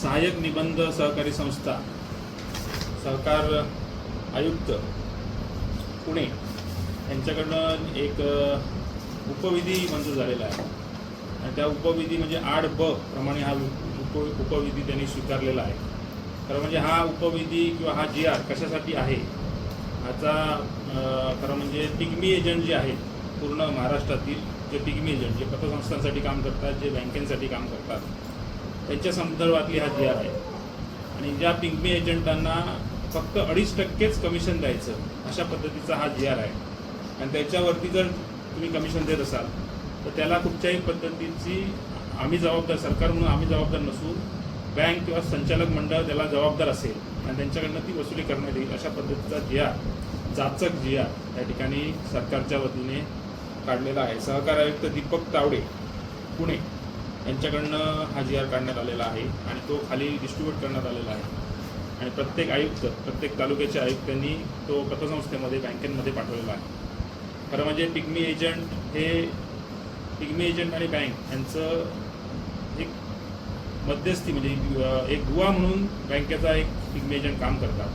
सहाय्यक निबंध सहकारी संस्था सहकार आयुक्त पुणे यांच्याकडनं एक उपविधी मंजूर झालेला आहे आणि त्या उपविधी म्हणजे 8ब प्रमाणे हा उपविधी त्यांनी स्वीकारलेला आहे. खरं म्हणजे हा उपविधी किंवा हा GR कशासाठी आहे ह्याचा खरं म्हणजे पिग्मी एजंट जे आहेत पूर्ण महाराष्ट्रातील जे पिग्मी एजंट जे पतसंस्थांसाठी काम करतात, जे बँकेसाठी काम करतात, त्यांच्या संदर्भातली हा GR आहे. आणि ज्या पिग्मी एजंटांना फक्त 2.5% कमिशन द्यायचं अशा पद्धतीचा हा GR आहे. आणि त्याच्यावरती जर तुम्ही कमिशन देत असाल तर त्याला कुठच्याही पद्धतीची आम्ही जबाबदार, सरकार म्हणून आम्ही जबाबदार नसू, बँक किंवा संचालक मंडळ त्याला जबाबदार असेल आणि त्यांच्याकडनं ती वसुली करण्यात येईल अशा पद्धतीचा GR, जाचक GR त्या ठिकाणी सरकारच्या वतीने काढलेला आहे. सहकार आयुक्त दीपक तावडे पुणे यांच्याकडनं हा GR काढण्यात आलेला आहे आणि तो खाली डिस्ट्रीब्यूट करण्यात आलेला आहे. आणि प्रत्येक आयुक्त, प्रत्येक तालुक्याच्या आयुक्तांनी तो पतसंस्थेमध्ये, बँकेमध्ये पाठवलेला आहे. खरं म्हणजे पिग्मी एजंट आणि बँक यांचं एक मध्यस्थी म्हणजे एक दुवा म्हणून बँकेचा एक पिग्मी एजंट काम करतात.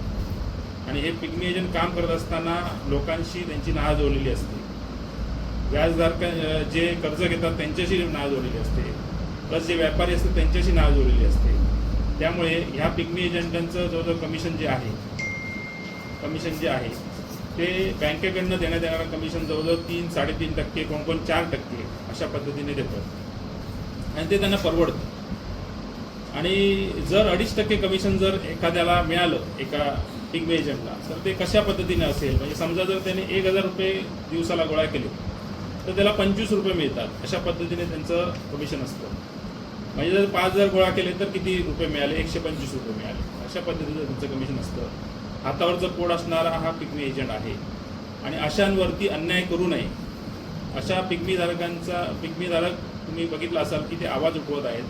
आणि हे पिग्मी एजंट काम करत असताना लोकांशी त्यांची नाळ जोडलेली असते. व्याजदार जे कर्ज घेतात त्यांच्याशी नाळ जोडलेली असते, प्लस जे व्यापारी असतात त्यांच्याशी नाळ जोडलेली असते. त्यामुळे ह्या पिग्मी एजंटांचं जवळजवळ कमिशन जे आहे ते बँकेकडनं देण्यात येणारं कमिशन जवळजवळ 3-3.5%, कोण 4% अशा पद्धतीने देतात आणि ते त्यांना परवडतं. आणि जर 2.5% कमिशन जर एखाद्याला मिळालं एका पिग्मी एजंटला तर ते कशा पद्धतीने असेल, म्हणजे समजा जर त्याने 1,000 रुपये दिवसाला गोळा केले तर त्याला 25 रुपये मिळतात अशा पद्धतीने त्यांचं कमिशन असतं. म्हणजे जर 5,000 गोळा केले तर किती रुपये मिळाले, 125 रुपये मिळाले अशा पद्धतीचं त्यांचं कमिशन असतं. हातावरचं पोट असणारा हा पिग्मी एजंट आहे. आणि अशांवरती अन्याय करू नये अशा पिग्मीधारक तुम्ही बघितलं असाल की ते आवाज उठवत आहेत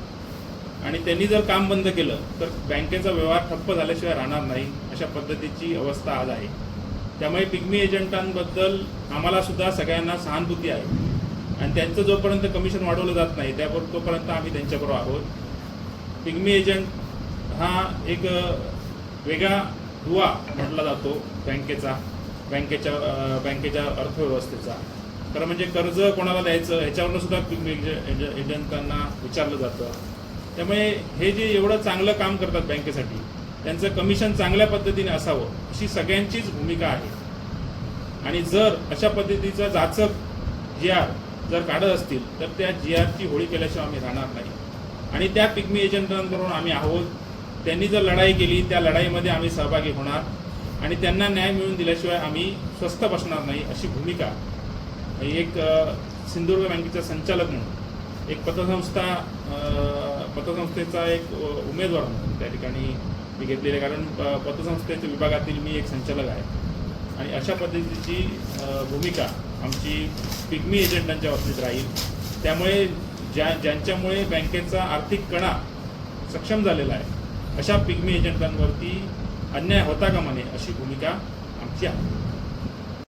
आणि त्यांनी जर काम बंद केलं तर बँकेचा व्यवहार ठप्प झाल्याशिवाय राहणार नाही अशा पद्धतीची अवस्था आज आहे. त्यामुळे पिग्मी एजंटांबद्दल आम्हाला सुद्धा सगळ्यांना सहानुभूती आहे आणि त्यांचं जोपर्यंत कमिशन वाढवलं जात नाही तोपर्यंत आम्ही त्यांच्याबरोबर आहोत. पिग्मी एजंट हा एक वेगळा दुवा म्हटला जातो बँकेच्या अर्थव्यवस्थेचा. खरं म्हणजे कर्ज कोणाला द्यायचं ह्याच्यावरनं सुद्धा पिग्मी एजंटांना विचारलं जातं. त्यामुळे हे जे एवढं चांगलं काम करतात बँकेसाठी त्यांचं कमिशन चांगल्या पद्धतीने असावं अशी सगळ्यांचीच भूमिका आहे. आणि जर अशा पद्धतीचा जाचक GR जर काढत असतील तर त्या GRची होळी केल्याशिवाय आम्ही राहणार नाही. आणि त्या पिग्मी एजंटांबरोबर आम्ही आहोत. त्यांनी जर लढाई केली त्या लढाईमध्ये आम्ही सहभागी होणार आणि त्यांना न्याय मिळवून दिल्याशिवाय आम्ही स्वस्थ बसणार नाही अशी भूमिका एक सिंधुदुर्ग बँकेचा संचालक म्हणून, एक पतसंस्थेचा एक उमेदवार म्हणून त्या ठिकाणी मी घेतलेले. कारण पतसंस्थेच्या विभागातील मी एक संचालक आहे आणि अशा पद्धतीची भूमिका आमची पिग्मी एजंटांच्या बाबतीत राहील. त्यामुळे ज्यांच्यामुळे बँकेचा आर्थिक कणा सक्षम झालेला आहे अशा पिग्मी एजंटांवरती अन्याय होता कामा नये अशी भूमिका आमची आहे.